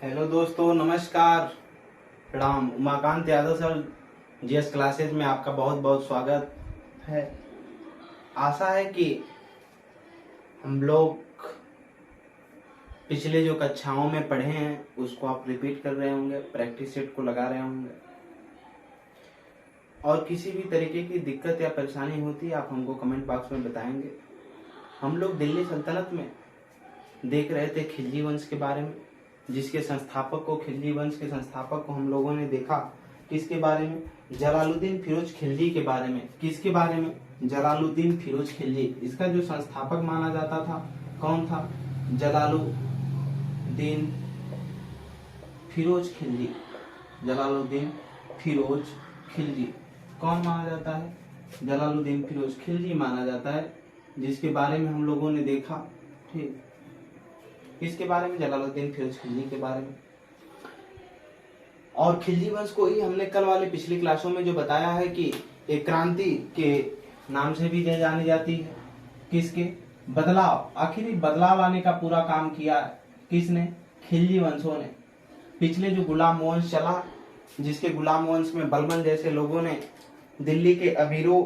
Hello दोस्तों, नमस्कार, प्रणाम। Umakant Yadav sir, GS classes में आपका बहुत बहुत स्वागत है। आशा है कि हम लोग पिछले जो कक्षाओं में पढ़े हैं उसको आप रिपीट कर रहे होंगे, प्रैक्टिस सेट को लगा रहे होंगे, और किसी भी तरीके की दिक्कत या परेशानी होती है आप हमको कमेंट बॉक्स में बताएंगे। हम लोग दिल्ली सल्तनत में देख रहे थे खिलजी वंश के बारे में, जिसके संस्थापक को, खिलजी वंश के संस्थापक को हम लोगों ने देखा। किसके बारे में? जलालुद्दीन फिरोज खिलजी के बारे में। किसके बारे में? जलालुद्दीन फिरोज खिलजी। इसका जो संस्थापक माना जाता था कौन था? जलालुद्दीन फिरोज खिलजी। जलालुद्दीन फिरोज खिलजी कौन माना जाता है? जलालुद्दीन फिरोज खिलजी माना जाता है, जिसके बारे में हम लोगों ने देखा। ठीक, किसके बारे में? जलालुद्दीन फिरोज खिलजी के बारे में। और खिलजी वंश को ही हमने कल वाले पिछली क्लासों में जो बताया है कि एक क्रांति के नाम से भी जानी जाती है। किसके? बदलाव। आखिर बदलाव लाने का पूरा काम किया किसने? खिलजी वंशों ने। पिछले जो गुलाम वंश चला, जिसके गुलाम वंश में बलबन जैसे लोगों ने दिल्ली के अमीरों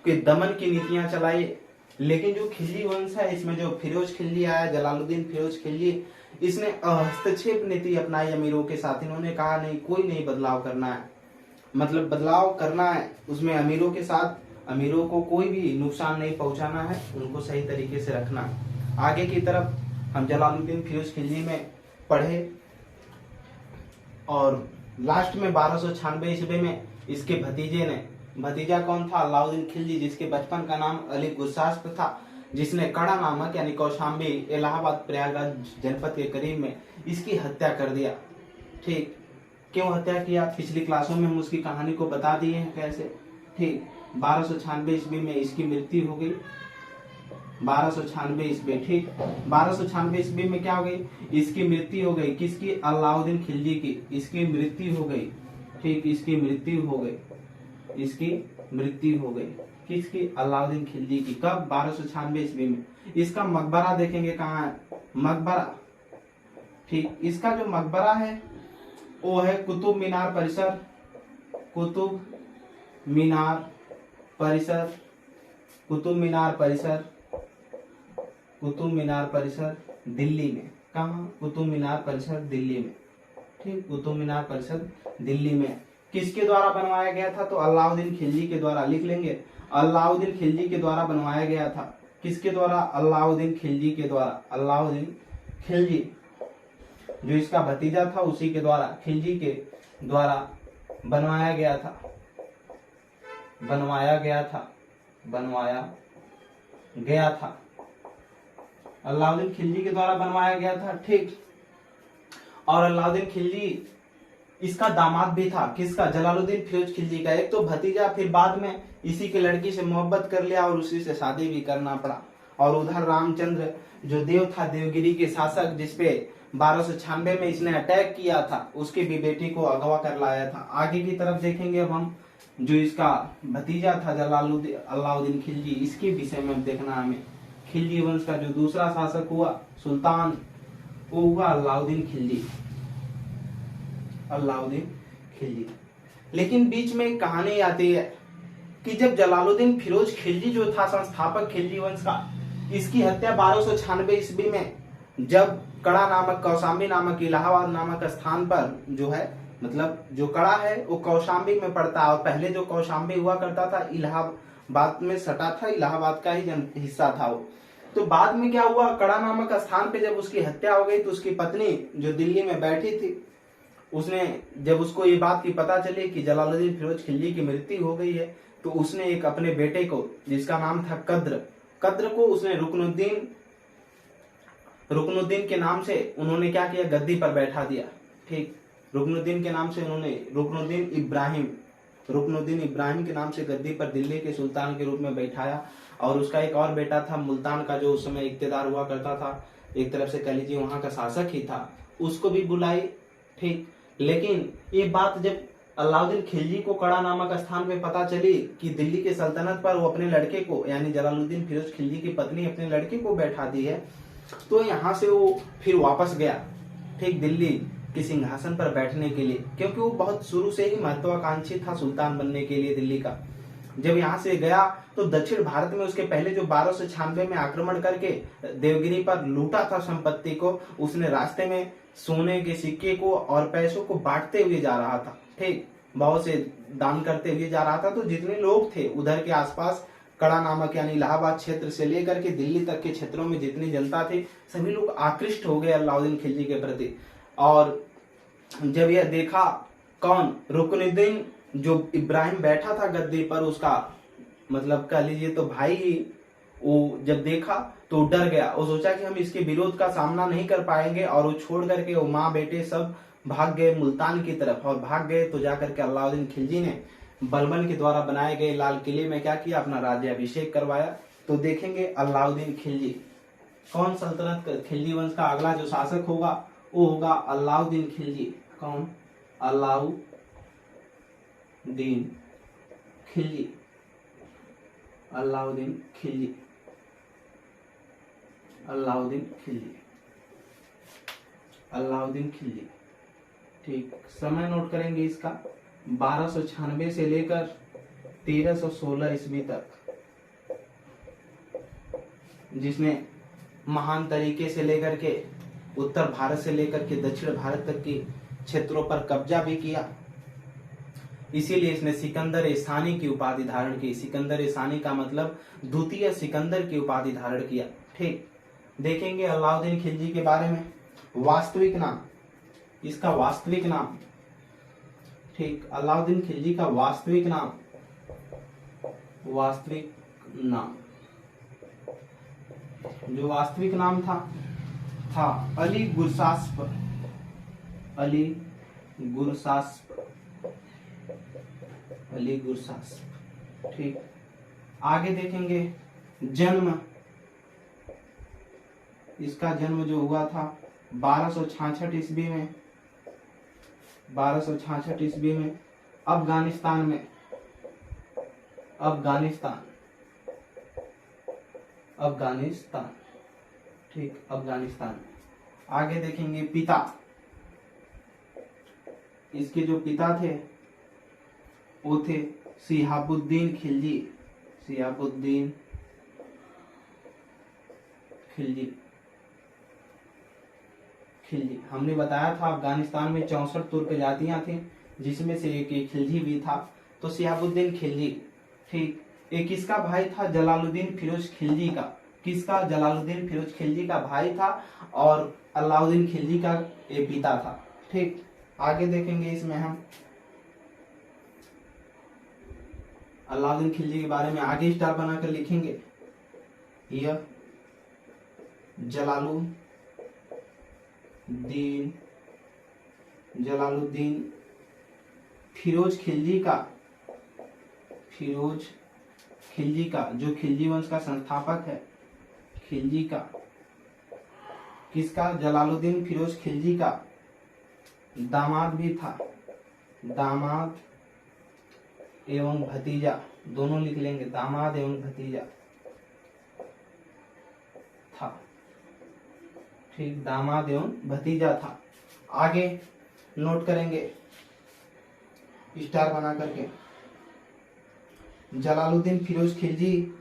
के दमन की नीतियां चलाई, लेकिन जो खिलजी वंश है इसमें जो फिरोज खिलजी आया, जलालुद्दीन फिरोज खिलजी, इसने हस्तक्षेप नीति अपनाई अमीरों के साथ। इन्होंने कहा नहीं, कोई नहीं बदलाव करना है, मतलब बदलाव करना है उसमें अमीरों के साथ, अमीरों को कोई भी नुकसान नहीं पहुंचाना है, उनको सही तरीके से रखना है। आगे की तरफ हम जलालुद्दीन फिरोज खिलजी में पढ़े और लास्ट में 1296 ईस्वी में इसके भतीजे ने, भतीजा कौन था? अलाउद्दीन खिलजी, जिसके बचपन का नाम अली गुरशास्प था, जिसने कड़ा नामक यानी कौशाम्बी, इलाहाबाद प्रयागराज जनपद के करीब में इसकी हत्या कर दिया। ठीक, क्यों हत्या किया? पिछली क्लासों में हम उसकी कहानी को बता दिए हैं कैसे। ठीक, 1296 ईस्वी में इसकी मृत्यु हो गई। 1296 ईस्वी, ठीक, 1296 ईस्वी में क्या हो गई? इसकी मृत्यु हो गई। किसकी? अलाउद्दीन खिलजी की। इसकी मृत्यु हो गई। ठीक, इसकी मृत्यु हो गई। इसकी मृत्यु हो गई। किसकी? अलाउद्दीन खिलजी की। कब? 1296 ईस्वी में। इसका मकबरा देखेंगे कहाँ है? मकबरा, ठीक, इसका जो मकबरा है वो है कुतुब मीनार परिसर। कुतुब मीनार परिसर, कुतुब मीनार परिसर, कुतुब मीनार परिसर दिल्ली में। कहाँ? कुतुब मीनार परिसर दिल्ली में। ठीक, कुतुब मीनार परिसर दिल्ली में। किसके द्वारा बनवाया गया था? तो अलाउद्दीन खिलजी के द्वारा। लिख लेंगे, अलाउद्दीन खिलजी के द्वारा बनवाया गया था। किसके द्वारा? अलाउद्दीन खिलजी के द्वारा। अलाउद्दीन खिलजी, जो इसका भतीजा था उसी के द्वारा, खिलजी के द्वारा बनवाया गया था। बनवाया गया था। बनवाया गया था। अलाउद्दीन खिलजी के द्वारा बनवाया गया था। ठीक, और अलाउद्दीन खिलजी इसका दामाद भी था। किसका? जलालुद्दीन फिरोज खिलजी का। एक तो भतीजा, फिर बाद में इसी के लड़की से मोहब्बत कर लिया और उसी से शादी भी करना पड़ा। और उधर रामचंद्र जो देव था, देवगिरी के शासक, जिसपे 1296 में इसने अटैक किया था, उसकी भी बेटी को अगवा कर लाया था। आगे की तरफ देखेंगे अब हम, जो इसका भतीजा था जलालुद्दीन अलाउद्दीन खिलजी, इसके विषय में देखना हमें। खिलजी वंश का जो दूसरा शासक हुआ, सुल्तान, वो हुआ अलाउद्दीन खिलजी। अलाउद्दीन खिलजी। लेकिन बीच में एक कहानी आती है कि जब जलालुद्दीन फिरोज खिलजी जो था संस्थापक खिलजी वंश का, इसकी हत्या 1296 ईस्वी में, जब कड़ा नामक, कौशाम्बी नामक, इलाहाबाद नामक स्थान पर जो है, मतलब जो कड़ा है वो कौशाम्बी में पड़ता है, और पहले जो कौशाम्बी हुआ करता था इलाहाबाद में सटा था, इलाहाबाद का ही हिस्सा था वो। तो बाद में क्या हुआ? कड़ा नामक स्थान पे जब उसकी हत्या हो गई तो उसकी पत्नी जो दिल्ली में बैठी थी, उसने, जब उसको ये बात की पता चली कि जलालुद्दीन फिरोज खिलजी की मृत्यु हो गई है, तो उसने एक अपने बेटे को, जिसका नाम था कद्र को उसने रुकनुद्दीन के नाम से उन्होंने क्या किया? गद्दी पर बैठा दिया। ठीक, रुकनुद्दीन के नाम से उन्होंने रुकनुद्दीन इब्राहिम के नाम से गद्दी पर दिल्ली के सुल्तान के रूप में बैठाया। और उसका एक और बेटा था मुल्तान का, जो उस समय इक्तेदार हुआ करता था, एक तरफ से कह लीजिए वहां का शासक ही था, उसको भी बुलाई। ठीक, लेकिन ये बात जब अलाउद्दीन खिलजी को कड़ा नामक स्थान पे पता चली कि दिल्ली के सल्तनत पर वो अपने लड़के को, यानी जलालुद्दीन फिरोज खिलजी की पत्नी अपने लड़के को बैठा दी है, तो यहाँ से वो फिर वापस गया। ठीक, दिल्ली कि सिंहासन पर बैठने के लिए, क्योंकि वो बहुत शुरू से ही महत्वाकांक्षी था सुल्तान बनने के लिए दिल्ली का। जब यहाँ से गया तो दक्षिण भारत में उसके पहले जो 1296 में आक्रमण करके देवगिरी पर लूटा था संपत्ति को, उसने रास्ते में सोने के सिक्के को और पैसों को बांटते हुए जा रहा था, ठीक, बहुत से दान करते हुए जा रहा था। तो जितने लोग थे उधर के आसपास कड़ा नामक यानी इलाहाबाद क्षेत्र से लेकर के दिल्ली तक के क्षेत्रों में जितनी जनता थी, सभी लोग आकृष्ट हो गए अलाउद्दीन खिलजी के प्रति। और जब यह देखा, कौन, रुकनुद्दीन जो इब्राहिम बैठा था गद्दी पर, उसका मतलब कह लीजिए तो भाई ही, वो जब देखा तो डर गया। वो सोचा कि हम इसके विरोध का सामना नहीं कर पाएंगे, और वो छोड़ करके वो माँ बेटे सब भाग गए मुल्तान की तरफ। और भाग गए तो जाकर के अलाउद्दीन खिलजी ने बलबन के द्वारा बनाए गए लाल किले में क्या किया, अपना राज्याभिषेक करवाया। तो देखेंगे अलाउद्दीन खिलजी, कौन सल्तनत खिलजी वंश का अगला जो शासक होगा वो होगा अलाउद्दीन खिलजी। कौन? अलाउद्दीन खिलजी। अलाउद्दीन खिलजी। अलाउद्दीन खिलजी। अलाउद्दीन खिलजी, ठीक। समय नोट करेंगे इसका, 1296 से लेकर 1316 ईस्वी तक, जिसने महान तरीके से लेकर के उत्तर भारत से लेकर के दक्षिण भारत तक के क्षेत्रों पर कब्जा भी किया। इसीलिए इसने सिकंदर स्थानी की उपाधि धारण की। सिकंदर स्थानी का मतलब द्वितीय सिकंदर की उपाधि धारण किया, ठीक। देखेंगे अलाउद्दीन खिलजी के बारे में। वास्तविक नाम, इसका वास्तविक नाम, ठीक, अलाउद्दीन खिलजी का वास्तविक नाम, वास्तविक नाम, जो वास्तविक नाम था अली गुरसास्प। अली गुरसास्प। अली गुरसास्प, ठीक। आगे देखेंगे जन्म, इसका जन्म जो हुआ था 1266 ईस्वी में, 1266 ईस्वी में अफगानिस्तान में। अफगानिस्तान, अफगानिस्तान, ठीक, अफगानिस्तान। आगे देखेंगे पिता, इसके जो पिता थे वो थे शिहाबुद्दीन खिलजी। शिहाबुद्दीन खिलजी। खिलजी, हमने बताया था अफगानिस्तान में 64 तुर्क जातियां थी, जिसमें से एक खिलजी भी था। तो शिहाबुद्दीन खिलजी, ठीक। एक किसका भाई था? जलालुद्दीन फिरोज खिलजी का। किसका? जलालुद्दीन फिरोज खिलजी का भाई था, और अलाउद्दीन खिलजी का ये पिता था, ठीक। आगे देखेंगे इसमें हम अलाउद्दीन खिलजी के बारे में आगे स्टार बनाकर लिखेंगे। यह जलालुद्दीन फिरोज खिलजी का जो खिलजी वंश का संस्थापक है, खिलजी का, किसका? जलालुद्दीन फिरोज खिलजी का दामाद भी था। दामाद एवं भतीजा, दोनों लिख लेंगे, दामाद एवं भतीजा था, ठीक, दामाद एवं भतीजा था। आगे नोट करेंगे स्टार बना करके, जलालुद्दीन फिरोज खिलजी,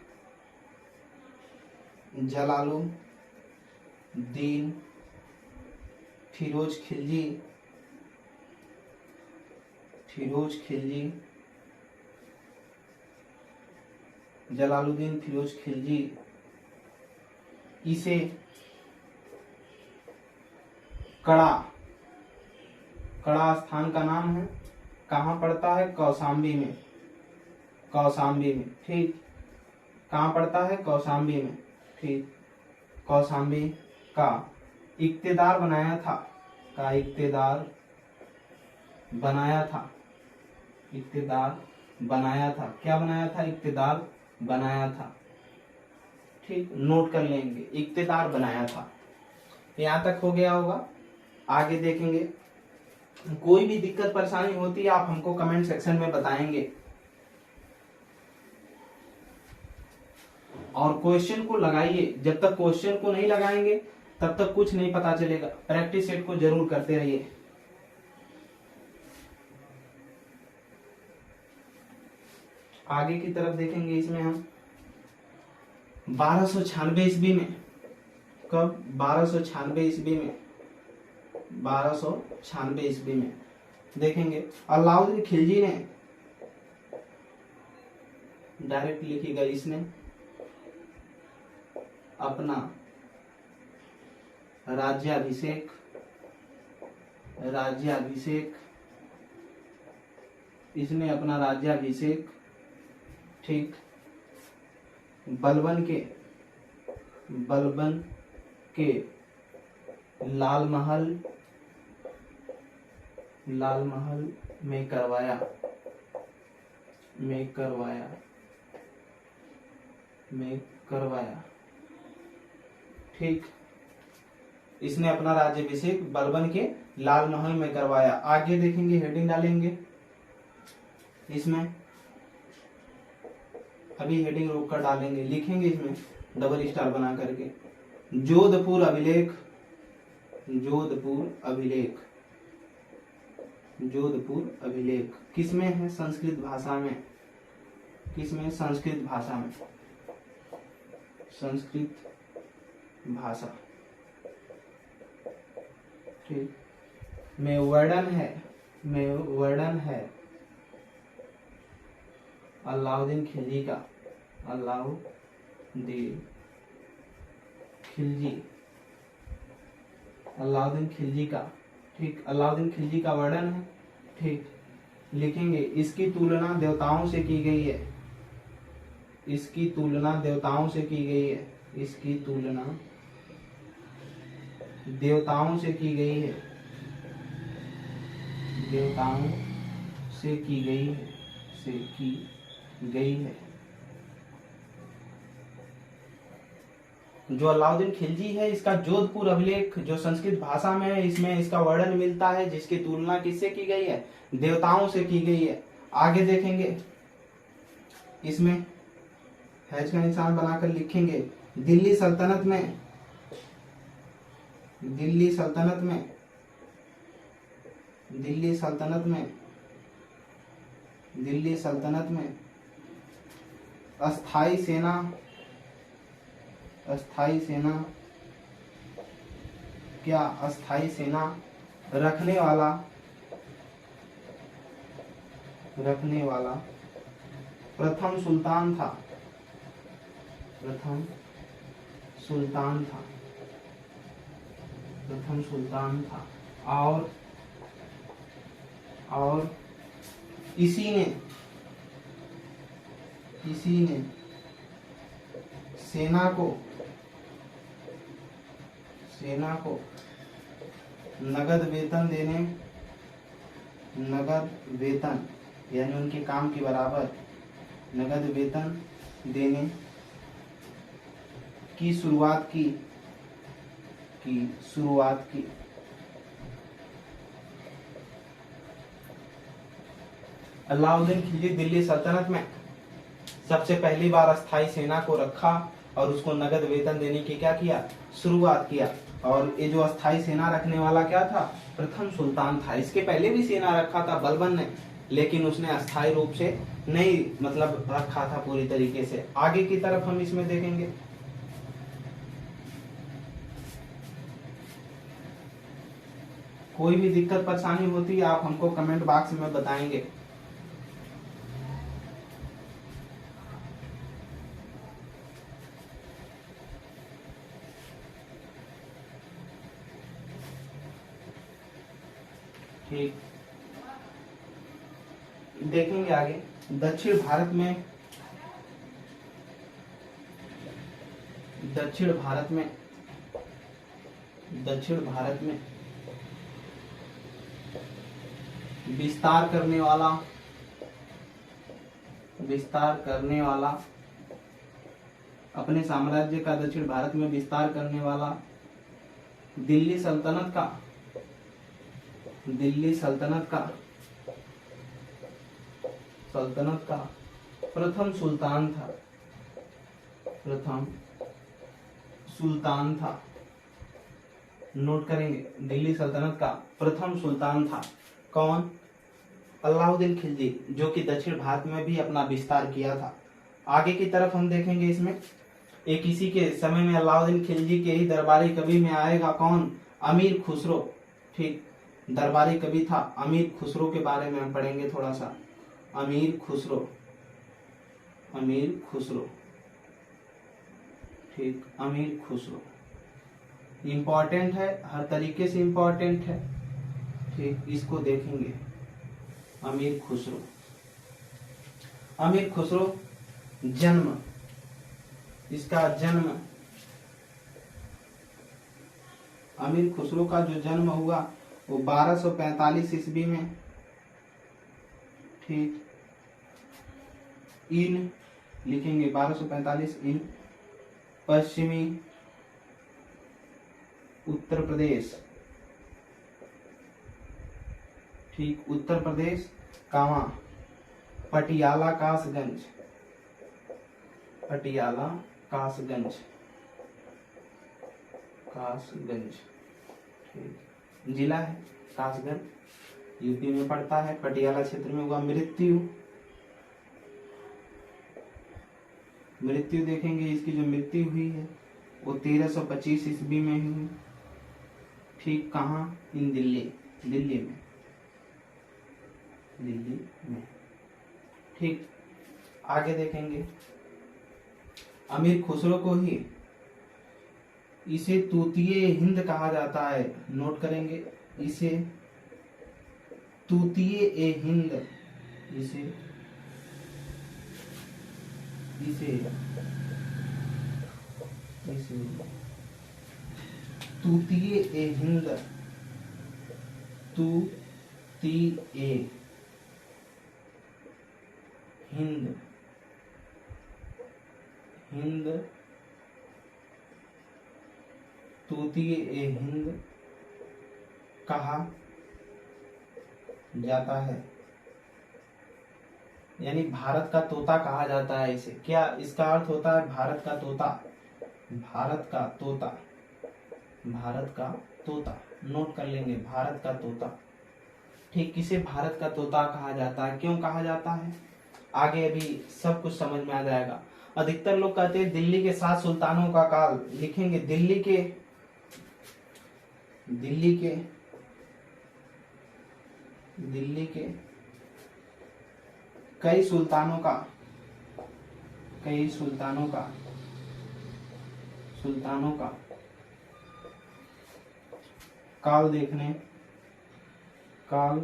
जलालुद्दीन फिरोज खिलजी, जलालुद्दीन फिरोज खिलजी, इसे कड़ा स्थान का नाम है। कहाँ पड़ता है? कौशाम्बी में। कौशाम्बी में, ठीक। कहाँ पड़ता है? कौशाम्बी में, ठीक। कौशाम्बी का इक्तेदार बनाया था। इक्तेदार बनाया था। क्या बनाया था? इक्तेदार बनाया था, ठीक। नोट कर लेंगे, इक्तेदार बनाया था। यहाँ तक हो गया होगा। आगे देखेंगे, कोई भी दिक्कत परेशानी होती है आप हमको कमेंट सेक्शन में बताएंगे, और क्वेश्चन को लगाइए। जब तक क्वेश्चन को नहीं लगाएंगे तब तक कुछ नहीं पता चलेगा। प्रैक्टिस सेट को जरूर करते रहिए। आगे की तरफ देखेंगे इसमें हम 1296 ईस्वी में, कब 1296 ईस्वी में, 1296 ईस्वी में देखेंगे अलाउद्दीन खिलजी ने, डायरेक्ट लिखिएगा, इसने अपना राज्याभिषेक इसने अपना राज्याभिषेक ठीक बलबन के लाल महल में करवाया ठीक। इसने अपना राज्याभिषेक बलबन के लाल महल में करवाया। आगे देखेंगे, हेडिंग डालेंगे इसमें, अभी हेडिंग रोक कर डालेंगे, लिखेंगे इसमें डबल स्टार बना करके, जोधपुर अभिलेख किसमें है? संस्कृत भाषा में। किसमें? संस्कृत भाषा ठीक में वर्णन है अलाउद्दीन खिलजी का ठीक, अलाउद्दीन खिलजी का वर्णन है ठीक। लिखेंगे इसकी तुलना देवताओं से की गई है, इसकी तुलना देवताओं से की गई है, जो अलाउद्दीन खिलजी है इसका जोधपुर अभिलेख जो संस्कृत भाषा में है, इसमें इसका वर्णन मिलता है, जिसकी तुलना किससे की गई है? देवताओं से की गई है। आगे देखेंगे, इसमें हैज का निशान बनाकर लिखेंगे दिल्ली सल्तनत में अस्थाई सेना रखने वाला प्रथम सुल्तान था और इसी ने सेना को नगद वेतन यानी उनके काम के बराबर नगद वेतन देने की शुरुआत की। अलाउद्दीन खिलजी दिल्ली सल्तनत में सबसे पहली बार अस्थाई सेना को रखा और उसको नगद वेतन देने की क्या किया? शुरुआत किया। और ये जो अस्थाई सेना रखने वाला क्या था? प्रथम सुल्तान था। इसके पहले भी सेना रखा था बलबन ने, लेकिन उसने अस्थाई रूप से नहीं मतलब रखा था पूरी तरीके से। आगे की तरफ हम इसमें देखेंगे, कोई भी दिक्कत परेशानी होती है आप हमको कमेंट बॉक्स में बताएंगे। ठीक, देखेंगे आगे दक्षिण भारत में विस्तार करने वाला अपने साम्राज्य का दक्षिण भारत में विस्तार करने वाला दिल्ली सल्तनत का प्रथम सुल्तान था। नोट करेंगे, दिल्ली सल्तनत का प्रथम सुल्तान था। कौन? अलाउद्दीन खिलजी, जो कि दक्षिण भारत में भी अपना विस्तार किया था। आगे की तरफ हम देखेंगे इसमें एक इसी के समय में अलाउद्दीन खिलजी के ही दरबारी कवि में आएगा कौन, अमीर खुसरो। ठीक, दरबारी कवि था अमीर खुसरो के बारे में हम पढ़ेंगे थोड़ा सा। अमीर खुसरो, अमीर खुसरो, ठीक, अमीर खुसरो इंपॉर्टेंट है, हर तरीके से इंपॉर्टेंट है। ठीक, इसको देखेंगे। अमीर खुसरो, अमीर खुसरो जन्म, इसका जन्म, अमीर खुसरो का जो जन्म हुआ वो 1245 ईस्वी में, ठीक, इन लिखेंगे 1245 इन पश्चिमी उत्तर प्रदेश, ठीक, उत्तर प्रदेश कहाँ, पटियाला कासगंज, पटियाला कासगंज, कासगंज, ठीक, जिला है कासगंज, यूपी में पड़ता है। पटियाला क्षेत्र में हुआ। मृत्यु, मृत्यु देखेंगे, इसकी जो मृत्यु हुई है वो 1325 ईस्वी में हुई। ठीक, कहाँ, इन दिल्ली, दिल्ली में, दिल्ली में। ठीक, आगे देखेंगे अमीर खुसरो को ही इसे तूतीय हिंद कहा जाता है। नोट करेंगे, इसे तूतीय ए हिंद, इसे इसे इसे तूतीय ए हिंद, तूतीय हिंद, हिंद, तूतीय ए हिंद कहा जाता है, यानी भारत का तोता कहा जाता है इसे। क्या इसका अर्थ होता है? भारत का तोता, भारत का तोता, भारत का तोता। नोट कर लेंगे, भारत का तोता। ठीक, किसे भारत का तोता कहा जाता है, क्यों कहा जाता है, आगे अभी सब कुछ समझ में आ जाएगा। अधिकतर लोग कहते हैं दिल्ली के 7 सुल्तानों का काल। लिखेंगे दिल्ली के, दिल्ली के, दिल्ली के कई सुल्तानों का, कई सुल्तानों का, सुल्तानों का काल देखने, काल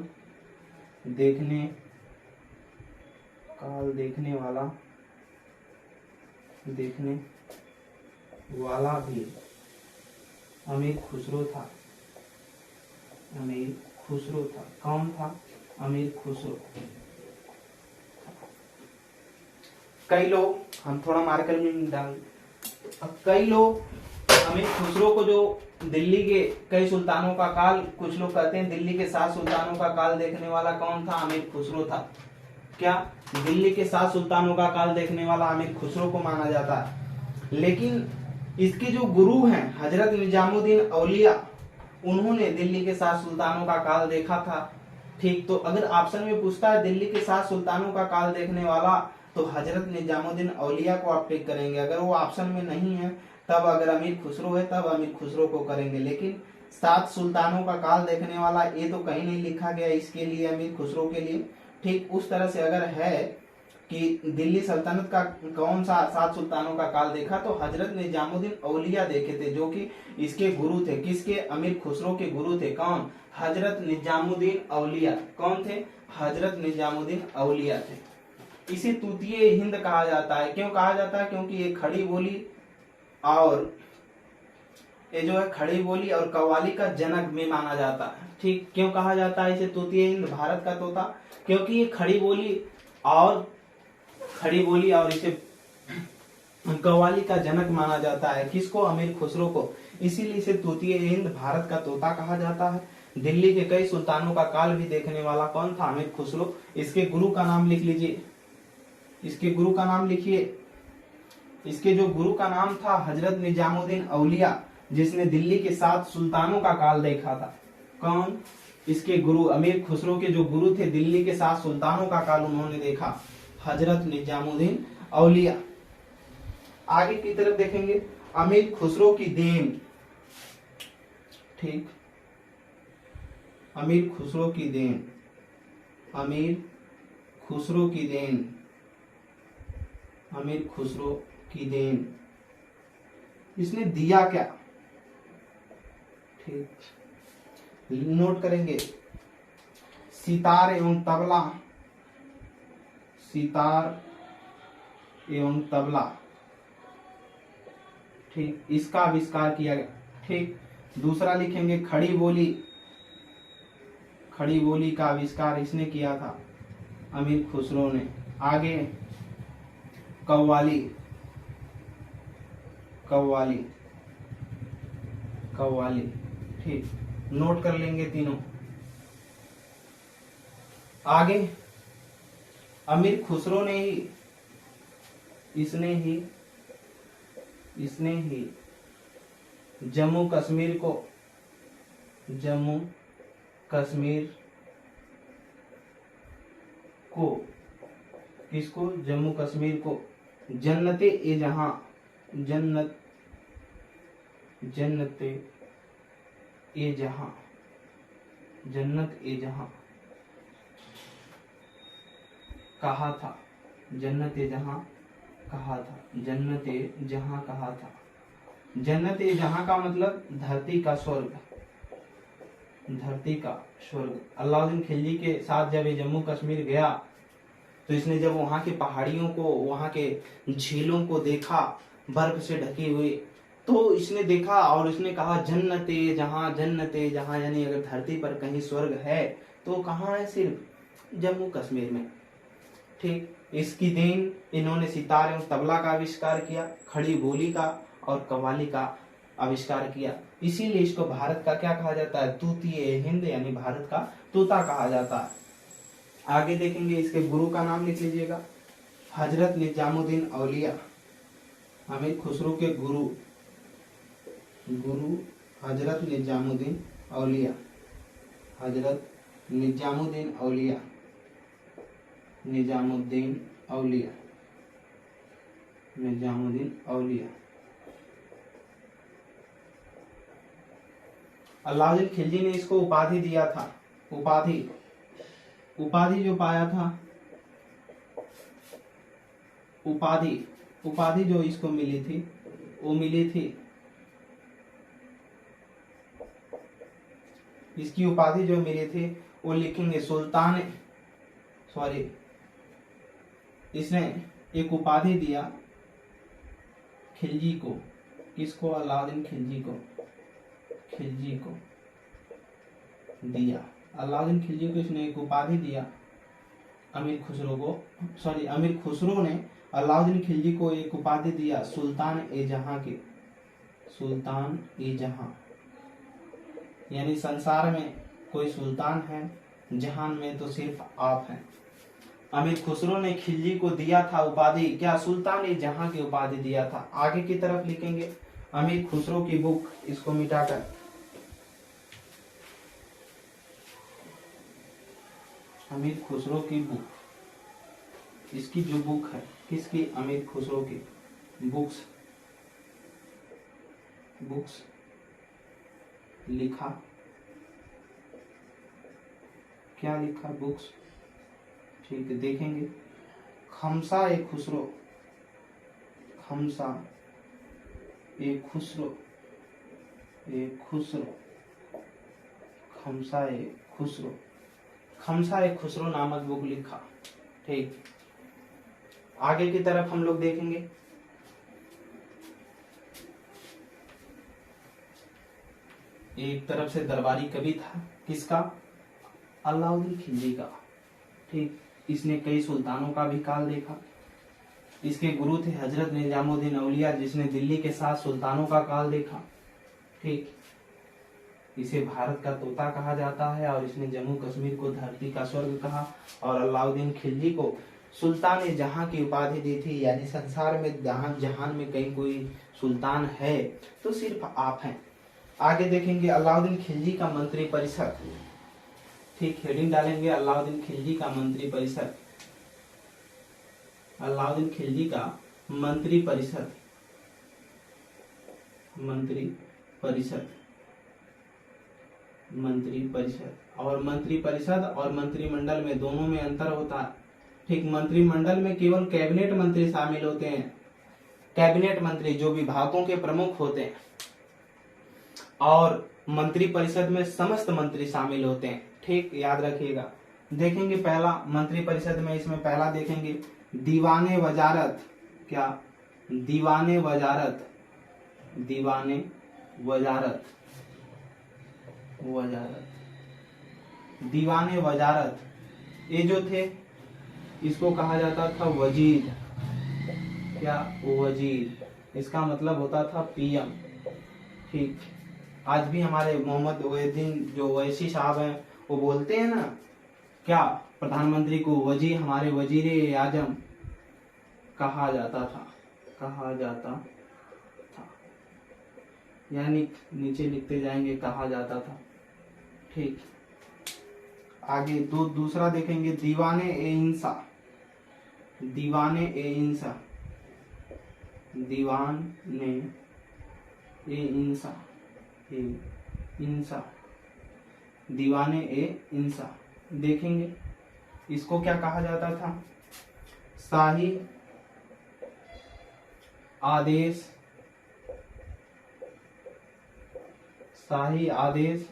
देखने, काल देखने वाला, देखने वाला भी अमीर खुसरो था, अमीर खुसरो था। कौन था? अमीर खुसरो। कई लोग, हम थोड़ा मार्कर में डाल, कई लोग अमीर खुसरो को जो दिल्ली के कई सुल्तानों का काल, कुछ लोग कहते हैं दिल्ली के 7 सुल्तानों का काल देखने वाला कौन था? अमीर खुसरो था। क्या दिल्ली के 7 सुल्तानों का काल देखने वाला अमीर खुसरो को माना जाता है? लेकिन इसके जो गुरु हैं हजरत निजामुद्दीन औलिया, उन्होंने दिल्ली के 7 सुल्तानों का काल देखा था। ठीक, तो अगर ऑप्शन में पूछता है दिल्ली के 7 सुल्तानों का काल देखने वाला, तो हजरत निजामुद्दीन औलिया को आप टिक करेंगे। अगर वो ऑप्शन में नहीं है, तब अगर अमीर खुसरो है तब अमीर खुसरो को करेंगे। लेकिन 7 सुल्तानों का काल देखने वाला ये तो कहीं नहीं लिखा गया इसके लिए, अमीर खुसरो के लिए। ठीक, उस तरह से अगर है कि दिल्ली सल्तनत का कौन सा 7 सुल्तानों का काल देखा, तो हजरत निजामुद्दीन औलिया देखे थे, जो कि इसके गुरु थे। किसके? अमीर खुसरो के गुरु थे। कौन? हजरत निजामुद्दीन औलिया। कौन थे? हजरत निजामुद्दीन औलिया थे। इसे तूतीय हिंद कहा जाता है। क्यों कहा जाता है? क्योंकि ये खड़ी बोली और ये जो है खड़ी बोली और कव्वाली का जनक में माना जाता है। ठीक, क्यों कहा जाता है इसे तूतीय हिंद, भारत का तोता? क्योंकि ये खड़ी बोली और इसे कव्वाली का जनक माना जाता है। किसको? अमीर खुसरो को। इसीलिए इसे तूतीय हिंद, भारत का तोता कहा जाता है। दिल्ली के कई सुल्तानों का काल भी देखने वाला कौन था? अमीर खुसरो। इसके गुरु का नाम लिख लीजिए, इसके गुरु का नाम लिखिए। इसके जो गुरु का नाम था हजरत निजामुद्दीन औलिया, जिसने दिल्ली के 7 सुल्तानों का काल देखा था। कौन? इसके गुरु अमीर खुसरो के जो गुरु थे, दिल्ली के 7 सुल्तानों का काल उन्होंने देखा, हजरत निजामुद्दीन औलिया। आगे की तरफ देखेंगे अमीर खुसरो की देन, ठीक, अमीर खुसरो की देन, अमीर खुसरो की देन, अमीर खुसरो की देन, इसने दिया क्या, ठीक, नोट करेंगे सितार एवं तबला, सितार एवं तबला, ठीक, इसका आविष्कार किया गया, ठीक। दूसरा लिखेंगे खड़ी बोली, खड़ी बोली का आविष्कार इसने किया था, अमीर खुसरो ने। आगे कव्वाली, कव्वाली, कव्वाली, ठीक, नोट कर लेंगे तीनों। आगे अमीर खुसरो ने ही, इसने ही जम्मू कश्मीर को, जम्मू कश्मीर को, किसको, जम्मू कश्मीर को जन्नते ए जहां, जन्नत, जन्नते ए जहां, जन्नत ए जहां कहा था, जन्नत ए जहां कहा था, जन्नत ए जहां कहा था। जन्नत ए जहां का मतलब धरती का स्वर्ग, धरती का स्वर्ग। अलाउद्दीन खिलजी के साथ जब ये जम्मू कश्मीर गया तो इसने जब वहां के पहाड़ियों को, वहां के झीलों को देखा बर्फ से ढकी हुई, तो इसने देखा और इसने कहा जन्नत ए जहां, जन्नत ए जहां, यानी अगर धरती पर कहीं स्वर्ग है तो कहाँ है, सिर्फ जम्मू कश्मीर में, ठीक। इसकी देन इन्होंने सितार एवं तबला का आविष्कार किया, खड़ी बोली का और कव्वाली का आविष्कार किया, इसीलिए इसको भारत का क्या कहा जाता है, तूतीय हिंद, यानी भारत का तोता कहा जाता है। आगे देखेंगे इसके गुरु का नाम लिख लीजिएगा, हजरत निजामुद्दीन औलिया, अमीर खुसरो के गुरु, गुरु हजरत निजामुद्दीन औलिया, हजरत निजामुद्दीन औलिया, निजामुद्दीन औलिया, निजामुद्दीन औलिया। अलाउद्दीन खिलजी ने इसको उपाधि दिया था, उपाधि, उपाधि जो पाया था, उपाधि, उपाधि जो इसको मिली थी वो मिली थी, इसकी उपाधि जो मिली थी वो लिखेंगे सुल्तान, सॉरी, इसने एक उपाधि दिया खिलजी को, किसको, अलाउद्दीन खिलजी को, खिलजी को दिया, अलाउद्दीन खिलजी को इसने एक उपाधि दिया, अमीर खुसरो को, सॉरी, अमीर खुसरो ने अलाउद्दीन खिलजी को एक उपाधि दिया सुल्तान ए जहां के, सुल्तान ए जहां, यानी संसार में कोई सुल्तान है, जहान में तो सिर्फ आप हैं। अमीर खुसरो ने खिलजी को दिया था उपाधि क्या, सुल्तान ए जहां की उपाधि दिया था। आगे की तरफ लिखेंगे अमीर खुसरो की बुक, इसको मिटाकर अमीर खुसरो की बुक, इसकी जो बुक है, किसकी, अमीर खुसरो की बुक्स, बुक्स लिखा, क्या लिखा, बुक्स, ठीक है, देखेंगे खमसा ए खुसरो, खमसा ए खुसरो, ए खुसरो, खमसा ए खुसरो, खमसा ए खुसरो नामक बुक लिखा, ठीक। आगे की तरफ हम लोग देखेंगे एक तरफ से दरबारी कवि था, किसका, अलाउद्दीन खिलजी का, ठीक। इसने कई सुल्तानों का भी काल देखा। इसके गुरु थे हजरत निजामुद्दीन औलिया, जिसने दिल्ली के 7 सुल्तानों का काल देखा, ठीक। इसे भारत का तोता कहा जाता है और इसने जम्मू कश्मीर को धरती का स्वर्ग कहा, और अलाउद्दीन खिलजी को सुल्तान ए जहां की उपाधि दी थी, यानी संसार में जहान में कहीं कोई सुल्तान है तो सिर्फ आप हैं। आगे देखेंगे अलाउद्दीन खिलजी का मंत्री परिषद, ठीक, हेडिंग डालेंगे अलाउद्दीन खिलजी का मंत्री परिषद, अलाउद्दीन खिलजी का मंत्री परिषद, मंत्री परिषद, मंत्री परिषद। और मंत्री परिषद और मंत्रिमंडल में दोनों में अंतर होता है। ठीक, मंत्रिमंडल में केवल कैबिनेट मंत्री शामिल होते हैं, कैबिनेट मंत्री जो विभागों के प्रमुख होते हैं, और मंत्री परिषद में समस्त मंत्री शामिल होते हैं। ठीक, याद रखिएगा। देखेंगे पहला मंत्री परिषद में, इसमें पहला देखेंगे दीवाने वजारत। क्या? दीवाने वजारत, दीवाने वजारत, वजारत, दीवाने वजारत। ये जो थे इसको कहा जाता था वजीर। क्या? वजीर। इसका मतलब होता था पीएम। ठीक, आज भी हमारे मोहम्मद ओवैसीद्दीन जो ओवैसी साहब हैं वो बोलते हैं ना, क्या प्रधानमंत्री को वजीर, हमारे वजीर आजम कहा जाता था, कहा जाता था, यानी नीचे लिखते जाएंगे कहा जाता था। ठीक, आगे दूसरा देखेंगे दीवाने ए इंसा, दीवाने ए इंसा, दीवाने ए इंसा, इंसा, दीवाने ए इंसा। देखेंगे इसको क्या कहा जाता था? शाही आदेश, शाही आदेश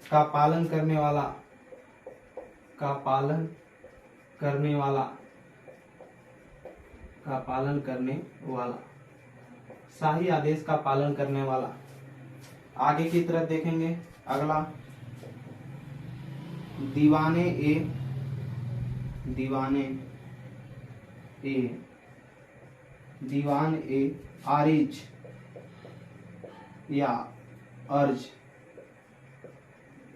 का पालन करने वाला, का पालन करने वाला, का पालन करने वाला, शाही आदेश का पालन करने वाला। आगे की तरफ देखेंगे अगला दीवाने ए, दीवाने ए, दीवान ए आरिज या अर्ज।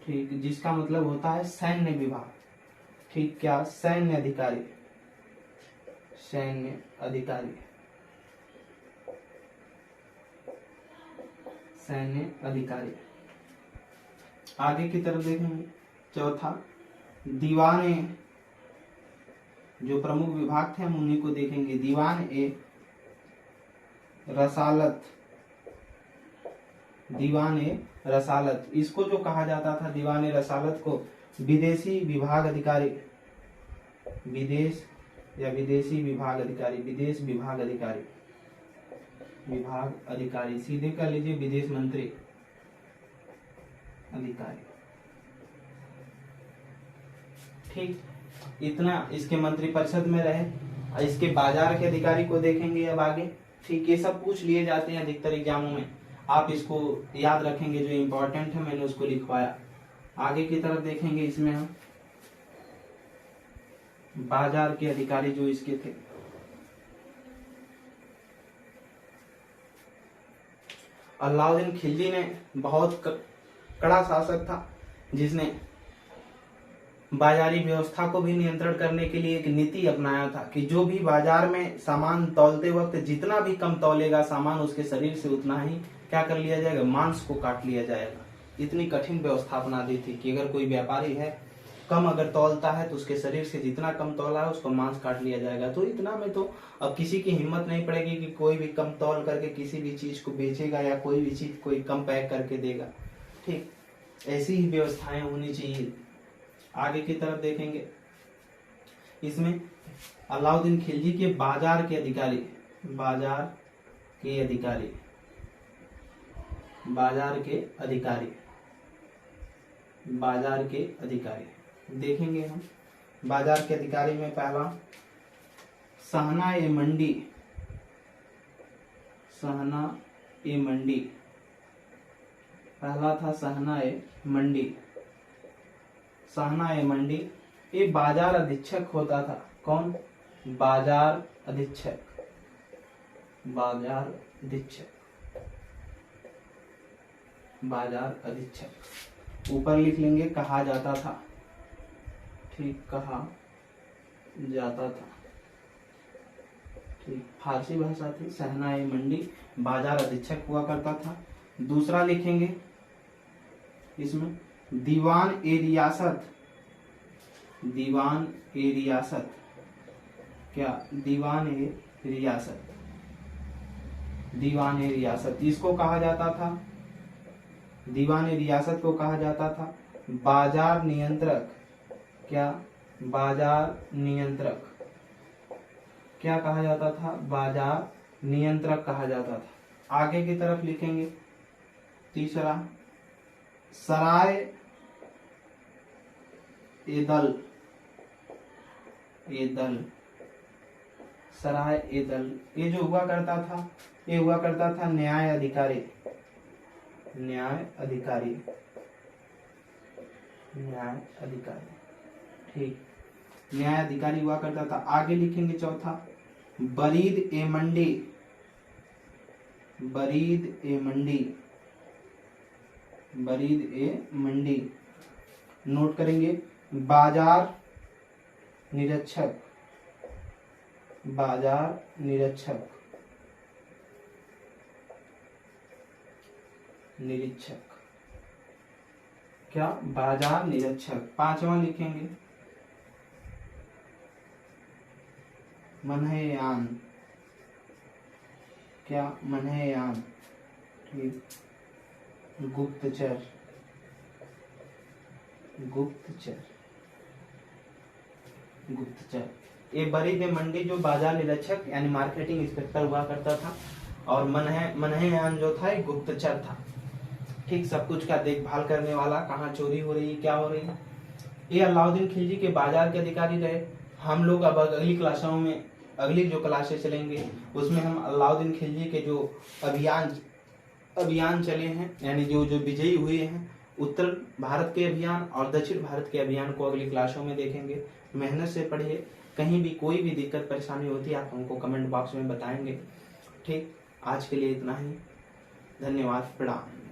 ठीक, जिसका मतलब होता है सैन्य विभाग। ठीक, क्या? सैन्य अधिकारी, सैन्य अधिकारी, सैन्य अधिकारी। आगे की तरफ देखेंगे चौथा दीवाने, जो प्रमुख विभाग थे हम उन्हीं को देखेंगे। दीवान ए रसालत, दीवान ए रसालत। इसको जो कहा जाता था दीवान ए रसालत को विदेशी विभाग अधिकारी, विदेश या विदेशी विभाग अधिकारी, विदेश विभाग अधिकारी, विभाग अधिकारी, सीधे कर लीजिए विदेश मंत्री अधिकारी। ठीक, इतना इसके मंत्री परिषद में रहे। इसके बाजार के अधिकारी को देखेंगे अब आगे। ठीक, ये सब पूछ लिए जाते हैं अधिकतर एग्जामों में, आप इसको याद रखेंगे, जो इम्पोर्टेंट है मैंने उसको लिखवाया। आगे की तरफ देखेंगे इसमें हम बाजार के अधिकारी जो इसके थे। अलाउद्दीन खिलजी ने बहुत कड़ा शासक था, जिसने बाजारी व्यवस्था को भी नियंत्रण करने के लिए एक नीति अपनाया था कि जो भी बाजार में सामान तौलते वक्त जितना भी कम तौलेगा सामान, उसके शरीर से उतना ही क्या कर लिया जाएगा? मांस को काट लिया जाएगा। इतनी कठिन व्यवस्था अपना दी थी कि अगर कोई व्यापारी है कम अगर तौलता है तो उसके शरीर से जितना कम तौला है उसको मांस काट लिया जाएगा। तो इतना में तो अब किसी की हिम्मत नहीं पड़ेगी कि कोई भी कम तौल करके किसी भी चीज को बेचेगा या कोई भी चीज कोई कम पैक करके देगा। ठीक, ऐसी ही व्यवस्थाएं होनी चाहिए। आगे की तरफ देखेंगे इसमें अलाउद्दीन खिलजी के बाजार के अधिकारी, बाजार के अधिकारी, बाजार के अधिकारी, बाजार के अधिकारी देखेंगे हम। बाजार के अधिकारी में पहला सहना ए मंडी, सहना ए मंडी, पहला था सहना ए मंडी, सहना ए मंडी। ये बाजार अधीक्षक होता था। कौन? बाजार अधीक्षक, बाजार अधीक्षक, बाजार अधीक्षक। ऊपर लिख लेंगे कहा जाता था। ठीक, कहा जाता था। ठीक, फारसी भाषा थी। सहना ए मंडी, बाजार अधीक्षक हुआ करता था। दूसरा लिखेंगे इसमें दीवान ए रियासत, दीवान ए रियासत, क्या दीवान ए रियासत, दीवान ए रियासत इसको कहा जाता था, दीवान ए रियासत को कहा जाता था बाजार नियंत्रक, क्या बाजार नियंत्रक, क्या कहा जाता था, बाजार नियंत्रक कहा जाता था। आगे की तरफ लिखेंगे तीसरा, सराय ए दल, ए दल, सराय ए दल, ये जो हुआ करता था, ये हुआ करता था न्याय अधिकारी, न्याय अधिकारी, न्याय अधिकारी, ठीक, न्याय अधिकारी हुआ करता था। आगे लिखेंगे चौथा, बरीद ए मंडी, बरीद ए मंडी, बरीद ए मंडी, नोट करेंगे बाजार निरीक्षक, बाजार निरीक्षक, निरीक्षक, क्या बाजार निरीक्षक। पांचवा लिखेंगे मनहयान, क्या मनहयान, ठीक, गुप्तचर, गुप्तचर, गुप्तचर। ये बरीद मंडी जो बाजार निरीक्षक यानी मार्केटिंग इंस्पेक्टर हुआ करता था, और मनहयान जो था एक गुप्तचर था, ठीक, सब कुछ का देखभाल करने वाला, कहाँ चोरी हो रही है, क्या हो रही है। ये अलाउद्दीन खिलजी के बाजार के अधिकारी रहे। हम लोग अब अगली क्लासों में, अगली जो क्लासेस चलेंगे उसमें हम अलाउद्दीन खिलजी के जो अभियान चले हैं, यानी जो विजयी हुए हैं, उत्तर भारत के अभियान और दक्षिण भारत के अभियान को अगली क्लासों में देखेंगे। मेहनत से पढ़िए, कहीं भी कोई भी दिक्कत परेशानी होती है आप हमको कमेंट बॉक्स में बताएंगे। ठीक, आज के लिए इतना ही, धन्यवाद, प्रणाम।